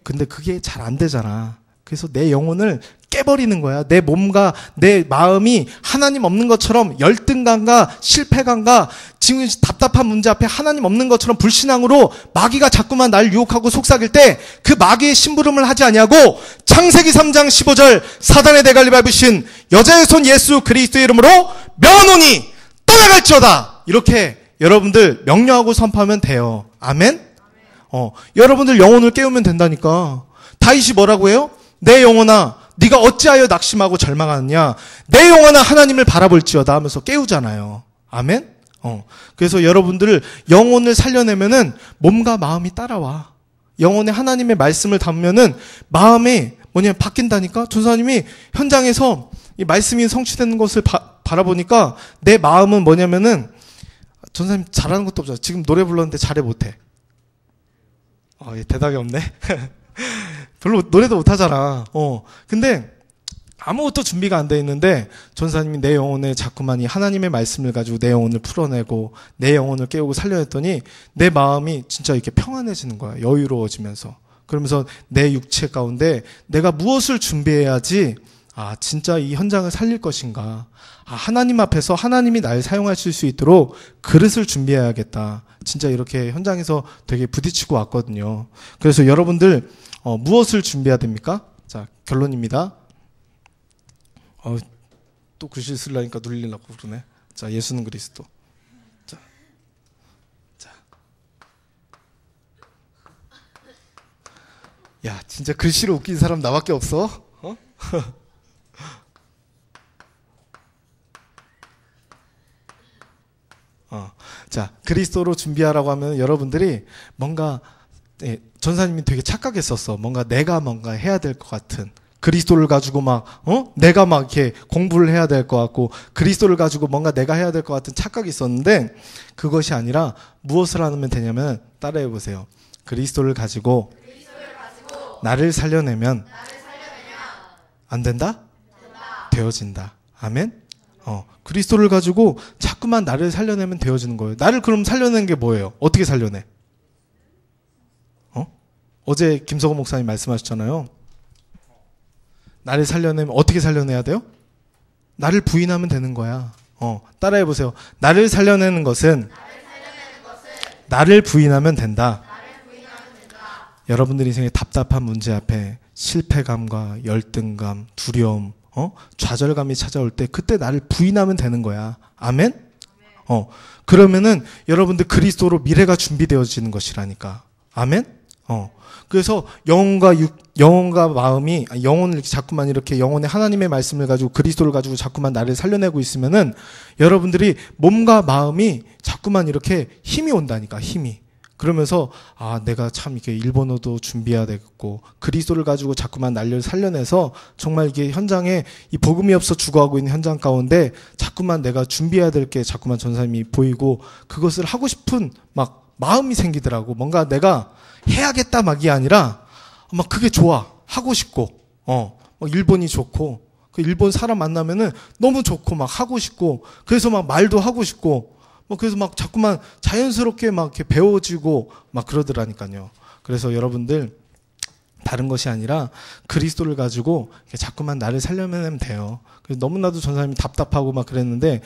근데 그게 잘 안 되잖아. 그래서 내 영혼을 깨버리는 거야. 내 몸과 내 마음이 하나님 없는 것처럼 열등감과 실패감과 지금 답답한 문제 앞에 하나님 없는 것처럼 불신앙으로 마귀가 자꾸만 날 유혹하고 속삭일 때 그 마귀의 심부름을 하지 아니하고 창세기 3장 15절 사단의 대갈리 밟으신 여자의 손 예수 그리스도의 이름으로 명하노니 떠나갈지어다. 이렇게 여러분들 명령하고 선포하면 돼요. 아멘? 여러분들 영혼을 깨우면 된다니까. 다윗이 뭐라고 해요? 내 영혼아 네가 어찌하여 낙심하고 절망하느냐, 내 영혼아 하나님을 바라볼지어다 하면서 깨우잖아요. 아멘? 그래서 여러분들 영혼을 살려내면은 몸과 마음이 따라와. 영혼에 하나님의 말씀을 담으면은 마음이 바뀐다니까. 전사님이 현장에서 이 말씀이 성취되는 것을 바라보니까 내 마음은 뭐냐면은, 전사님 잘하는 것도 없잖아. 지금 노래 불렀는데 잘해 못해. 대답이 없네. 별로 노래도 못하잖아. 근데 아무것도 준비가 안 돼 있는데 전사님이 내 영혼에 자꾸만 이 하나님의 말씀을 가지고 내 영혼을 풀어내고 내 영혼을 깨우고 살려냈더니 내 마음이 진짜 이렇게 평안해지는 거야. 여유로워지면서. 그러면서 내 육체 가운데 내가 무엇을 준비해야지 진짜 이 현장을 살릴 것인가. 하나님 앞에서 하나님이 날 사용하실 수 있도록 그릇을 준비해야겠다. 진짜 이렇게 현장에서 되게 부딪히고 왔거든요. 그래서 여러분들 무엇을 준비해야 됩니까? 결론입니다. 또 글씨 쓰려니까 눌리려고 그러네. 자, 예수는 그리스도. 자. 야, 진짜 글씨로 웃긴 사람 나밖에 없어? 자, 그리스도로 준비하라고 하면 여러분들이 뭔가 전사님이 되게 착각했었어. 뭔가 내가 뭔가 해야 될 것 같은, 그리스도를 가지고 내가 막 이렇게 공부를 해야 될 것 같고, 그리스도를 가지고 뭔가 내가 해야 될 것 같은 착각이 있었는데, 그것이 아니라 무엇을 하면 되냐면 따라해 보세요. 그리스도를 가지고 나를 살려내면 안 된다? 되어진다. 아멘? 그리스도를 가지고 자꾸만 나를 살려내면 되어지는 거예요. 나를 그럼 살려내는 게 뭐예요? 어떻게 살려내? 어제 김석호 목사님 말씀하셨잖아요. 나를 살려내면 어떻게 살려내야 돼요? 나를 부인하면 되는 거야. 따라해 보세요. 나를 살려내는 것은 나를 부인하면 된다. 여러분들 인생의 답답한 문제 앞에 실패감과 열등감, 두려움, 좌절감이 찾아올 때 그때 나를 부인하면 되는 거야. 아멘? 그러면은 여러분들 그리스도로 미래가 준비되어지는 것이라니까. 아멘? 그래서 영혼과 마음이, 영혼을 자꾸만 이렇게 영혼의 하나님의 말씀을 가지고 그리스도를 가지고 자꾸만 나를 살려내고 있으면은 여러분들이 몸과 마음이 자꾸만 이렇게 힘이 온다니까, 힘이. 그러면서 내가 참 이게 일본어도 준비해야 되겠고 그리스도를 가지고 자꾸만 나를 살려내서 정말 이게 현장에 이 복음이 없어 죽어가고 있는 현장 가운데 자꾸만 내가 준비해야 될 게 자꾸만 전사님이 보이고 그것을 하고 싶은 막 마음이 생기더라고. 뭔가 내가 해야겠다 막이 아니라 막 그게 좋아. 하고 싶고 막 일본이 좋고 그 일본 사람 만나면은 너무 좋고 막 하고 싶고 그래서 막 말도 하고 싶고 그래서 막 자꾸만 자연스럽게 막 이렇게 배워지고 막 그러더라니까요. 그래서 여러분들 다른 것이 아니라 그리스도를 가지고 자꾸만 나를 살려내면 돼요. 그래서 너무나도 전사님이 답답하고 막 그랬는데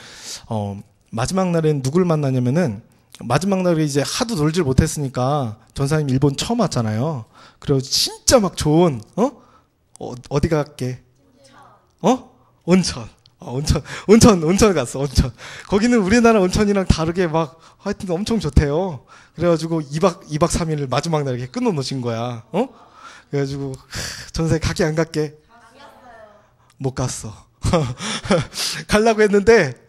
마지막 날엔 누굴 만나냐면은 마지막 날에 이제 하도 놀질 못했으니까 전사님 일본 처음 왔잖아요. 그래서 진짜 막 좋은 어디 갈게? 온천. 온천 갔어, 온천. 거기는 우리나라 온천이랑 다르게 막, 하여튼 엄청 좋대요. 그래가지고 2박 3일을 마지막 날 이렇게 끊어놓으신 거야. 그래가지고, 전세 갈게, 안 갈게? 못 갔어. 가려고 했는데,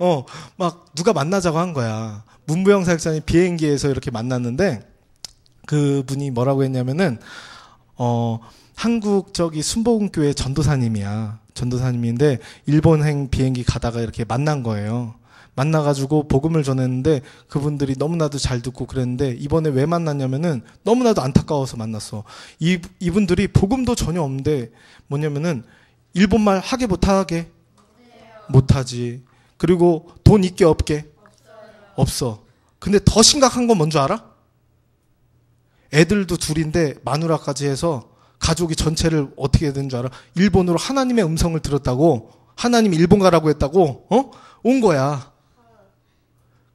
막 누가 만나자고 한 거야. 문부영 사역자님 비행기에서 이렇게 만났는데, 그분이 뭐라고 했냐면은, 한국 순복음교회 전도사님이야. 전도사님인데 일본행 비행기 가다가 이렇게 만난 거예요. 만나가지고 복음을 전했는데 그분들이 너무나도 잘 듣고 그랬는데 이번에 왜 만났냐면은 너무나도 안타까워서 만났어. 이분들이 복음도 전혀 없는데 뭐냐면은 일본말 하게 못하게? 못하지. 그리고 돈 있게 없게? 없어. 근데 더 심각한 건 뭔 줄 알아? 애들도 둘인데 마누라까지 해서 가족이 전체를 어떻게 된 줄 알아? 일본어로 하나님의 음성을 들었다고, 하나님 일본 가라고 했다고, 온 거야.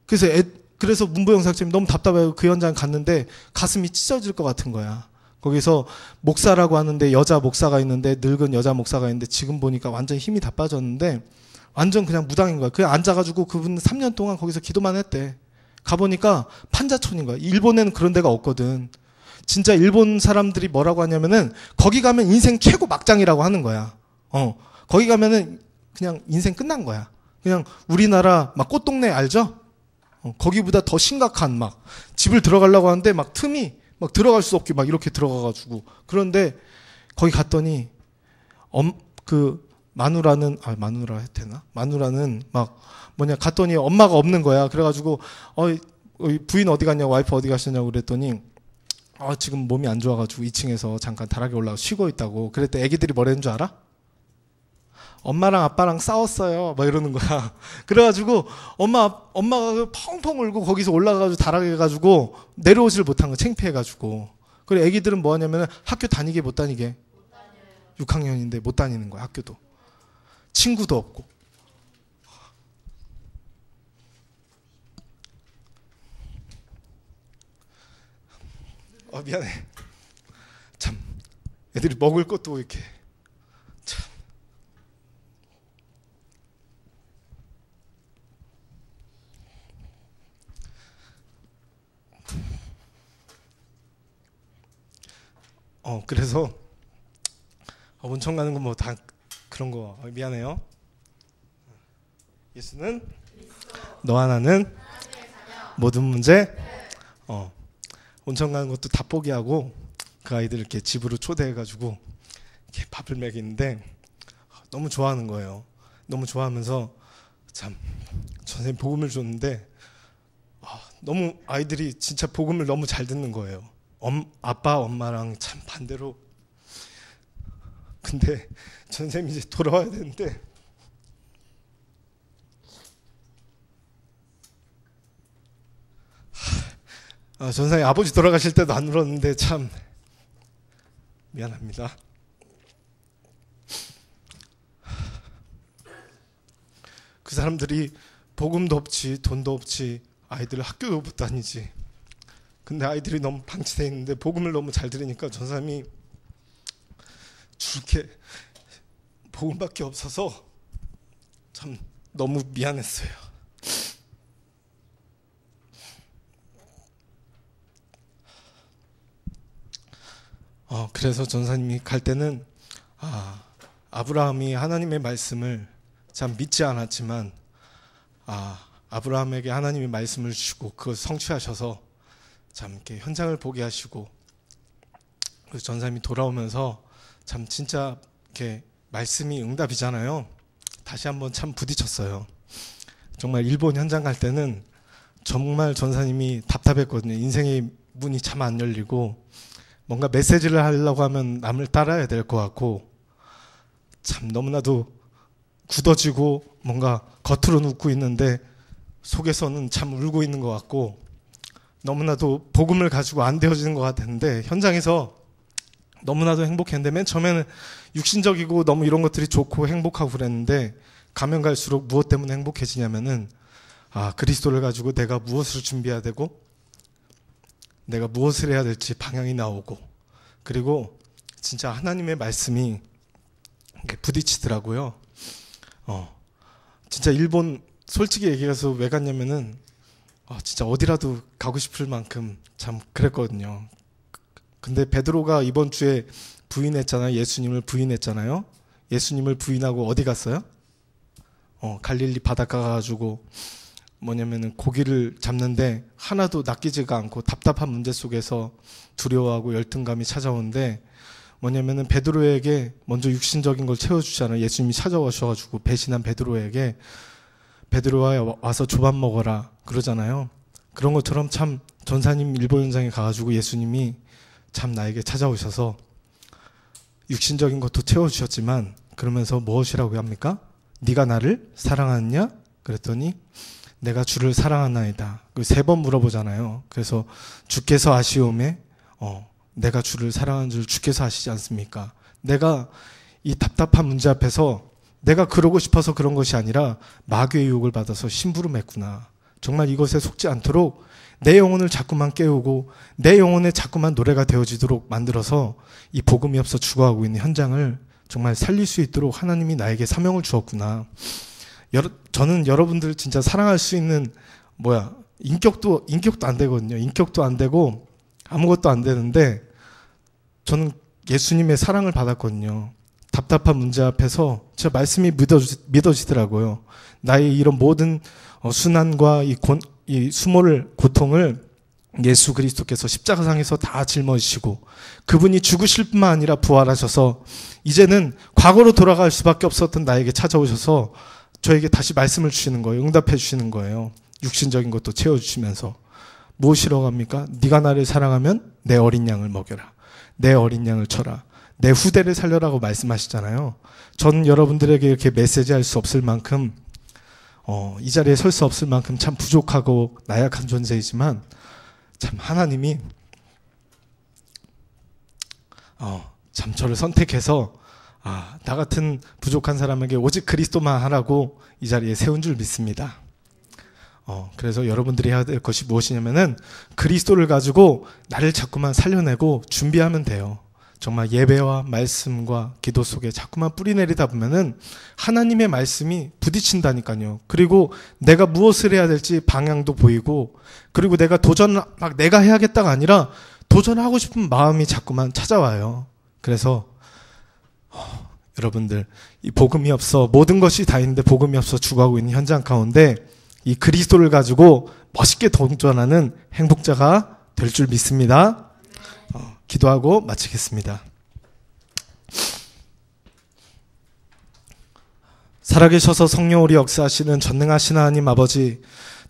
그래서 문보영 사역자님 너무 답답해요. 그 현장 갔는데 가슴이 찢어질 것 같은 거야. 거기서 목사라고 하는데 여자 목사가 있는데 늙은 여자 목사가 있는데 지금 보니까 완전 힘이 다 빠졌는데 완전 그냥 무당인 거야. 그냥 앉아가지고 그분 3년 동안 거기서 기도만 했대. 가보니까 판자촌인 거야. 일본에는 그런 데가 없거든. 진짜 일본 사람들이 뭐라고 하냐면은 거기 가면 인생 최고 막장이라고 하는 거야. 거기 가면은 그냥 인생 끝난 거야. 그냥 우리나라 막 꽃동네 알죠? 거기보다 더 심각한 막 집을 들어가려고 하는데 막 틈이 막 들어갈 수 없게 막 이렇게 들어가가지고 그런데 거기 갔더니 마누라는 마누라는 막 갔더니 엄마가 없는 거야. 그래가지고 부인 어디 갔냐고 와이프 어디 가셨냐고 그랬더니 지금 몸이 안 좋아가지고 2층에서 잠깐 다락에 올라가 쉬고 있다고. 그랬더니 애기들이 뭐라는 줄 알아? 엄마랑 아빠랑 싸웠어요. 막 이러는 거야. 그래가지고 엄마가 펑펑 울고 거기서 올라가가지고 다락에 가지고 내려오지를 못한 거 창피해가지고. 그리고 애기들은 뭐 하냐면 학교 다니게 못 다니게. 6학년인데 못 다니는 거야 학교도. 친구도 없고. 미안해. 참 애들이 먹을 것도 이렇게 그래서 온천 가는 거 뭐 다 그런 거 미안해요. 예수는 너와 나는 모든 문제 온천 가는 것도 다 포기하고 그 아이들 이렇게 집으로 초대해가지고 이렇게 밥을 먹이는데 너무 좋아하는 거예요. 너무 좋아하면서 참 선생님 복음을 줬는데 너무 아이들이 진짜 복음을 너무 잘 듣는 거예요. 아빠 엄마랑 참 반대로. 근데 선생님이 이제 돌아와야 되는데 전사님 아버지 돌아가실 때도 안 울었는데 참 미안합니다. 그 사람들이 복음도 없지 돈도 없지 아이들 학교도 못 다니지. 근데 아이들이 너무 방치되어 있는데 복음을 너무 잘 들으니까 전사님이 줄 게 복음밖에 없어서 참 너무 미안했어요. 그래서 전사님이 갈 때는 아브라함이 하나님의 말씀을 참 믿지 않았지만 아브라함에게 하나님이 말씀을 주시고 그걸 성취하셔서 참 이렇게 현장을 보게 하시고 그래서 전사님이 돌아오면서 참 진짜 이렇게 말씀이 응답이잖아요. 다시 한번 참 부딪혔어요. 정말 일본 현장 갈 때는 정말 전사님이 답답했거든요. 인생의 문이 참 안 열리고 뭔가 메시지를 하려고 하면 남을 따라야 될 것 같고 참 너무나도 굳어지고 뭔가 겉으로는 웃고 있는데 속에서는 참 울고 있는 것 같고 너무나도 복음을 가지고 안 되어지는 것 같았는데 현장에서 너무나도 행복했는데 맨 처음에는 육신적이고 너무 이런 것들이 좋고 행복하고 그랬는데 가면 갈수록 무엇 때문에 행복해지냐면은 그리스도를 가지고 내가 무엇을 준비해야 되고 내가 무엇을 해야 될지 방향이 나오고 그리고 진짜 하나님의 말씀이 부딪히더라고요. 진짜 일본 솔직히 얘기해서 왜 갔냐면은 진짜 어디라도 가고 싶을 만큼 참 그랬거든요. 근데 베드로가 이번 주에 부인했잖아요. 예수님을 부인했잖아요. 예수님을 부인하고 어디 갔어요? 갈릴리 바닷가 가가지고 뭐냐면은 고기를 잡는데 하나도 낚이지가 않고 답답한 문제 속에서 두려워하고 열등감이 찾아오는데 뭐냐면은 베드로에게 먼저 육신적인 걸 채워주잖아요. 예수님이 찾아오셔가지고 배신한 베드로에게 베드로와 와서 조밥 먹어라 그러잖아요. 그런 것처럼 참 전사님 일본 현장에 가가지고 예수님이 참 나에게 찾아오셔서 육신적인 것도 채워주셨지만 그러면서 무엇이라고 합니까? 네가 나를 사랑하느냐? 그랬더니 내가 주를 사랑하나이다. 3번 물어보잖아요. 그래서 주께서 아시오매 내가 주를 사랑하는 줄 주께서 아시지 않습니까? 내가 이 답답한 문제 앞에서 내가 그러고 싶어서 그런 것이 아니라 마귀의 유혹을 받아서 심부름했구나. 정말 이것에 속지 않도록 내 영혼을 자꾸만 깨우고 내 영혼에 자꾸만 노래가 되어지도록 만들어서 이 복음이 없어 죽어가고 있는 현장을 정말 살릴 수 있도록 하나님이 나에게 사명을 주었구나. 저는 여러분들 진짜 사랑할 수 있는 인격도 안 되거든요. 인격도 안 되고 아무것도 안 되는데 저는 예수님의 사랑을 받았거든요. 답답한 문제 앞에서 진짜 말씀이 믿어지더라고요. 나의 이런 모든 순환과 이 수모를 고통을 예수 그리스도께서 십자가상에서 다 짊어지시고 그분이 죽으실 뿐만 아니라 부활하셔서 이제는 과거로 돌아갈 수밖에 없었던 나에게 찾아오셔서 저에게 다시 말씀을 주시는 거예요. 응답해 주시는 거예요. 육신적인 것도 채워주시면서 무엇이라고 합니까? 네가 나를 사랑하면 내 어린 양을 먹여라. 내 어린 양을 쳐라. 내 후대를 살려라고 말씀하시잖아요. 저는 여러분들에게 이렇게 메시지할 수 없을 만큼 이 자리에 설 수 없을 만큼 참 부족하고 나약한 존재이지만 참 하나님이 참 저를 선택해서 나 같은 부족한 사람에게 오직 그리스도만 하라고 이 자리에 세운 줄 믿습니다. 그래서 여러분들이 해야 될 것이 무엇이냐면은 그리스도를 가지고 나를 자꾸만 살려내고 준비하면 돼요. 정말 예배와 말씀과 기도 속에 자꾸만 뿌리내리다 보면은 하나님의 말씀이 부딪힌다니까요. 그리고 내가 무엇을 해야 될지 방향도 보이고 그리고 내가 도전을 막 내가 해야겠다가 아니라 도전하고 싶은 마음이 자꾸만 찾아와요. 그래서 여러분들, 이 복음이 없어, 모든 것이 다 있는데 복음이 없어 죽어가고 있는 현장 가운데 이 그리스도를 가지고 멋있게 도전하는 행복자가 될 줄 믿습니다. 기도하고 마치겠습니다. 살아계셔서 성령 우리 역사하시는 전능하신 하나님 아버지,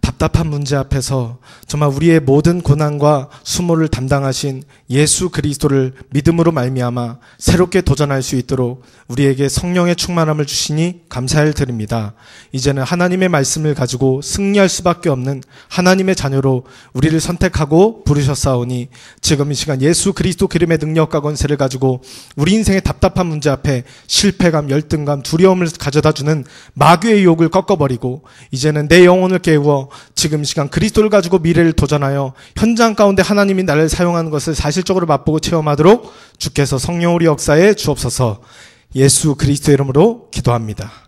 답답한 문제 앞에서 정말 우리의 모든 고난과 수모를 담당하신 예수 그리스도를 믿음으로 말미암아 새롭게 도전할 수 있도록 우리에게 성령의 충만함을 주시니 감사를 드립니다. 이제는 하나님의 말씀을 가지고 승리할 수밖에 없는 하나님의 자녀로 우리를 선택하고 부르셨사오니 지금 이 시간 예수 그리스도 기름의 능력과 권세를 가지고 우리 인생의 답답한 문제 앞에 실패감, 열등감, 두려움을 가져다주는 마귀의 유혹을 꺾어버리고 이제는 내 영혼을 깨우어 지금 이 시간 그리스도를 가지고 미래를 도전하여 현장 가운데 하나님이 나를 사용하는 것을 사실적으로 맛보고 체험하도록 주께서 성령 우리 역사에 주옵소서. 예수 그리스도 이름으로 기도합니다.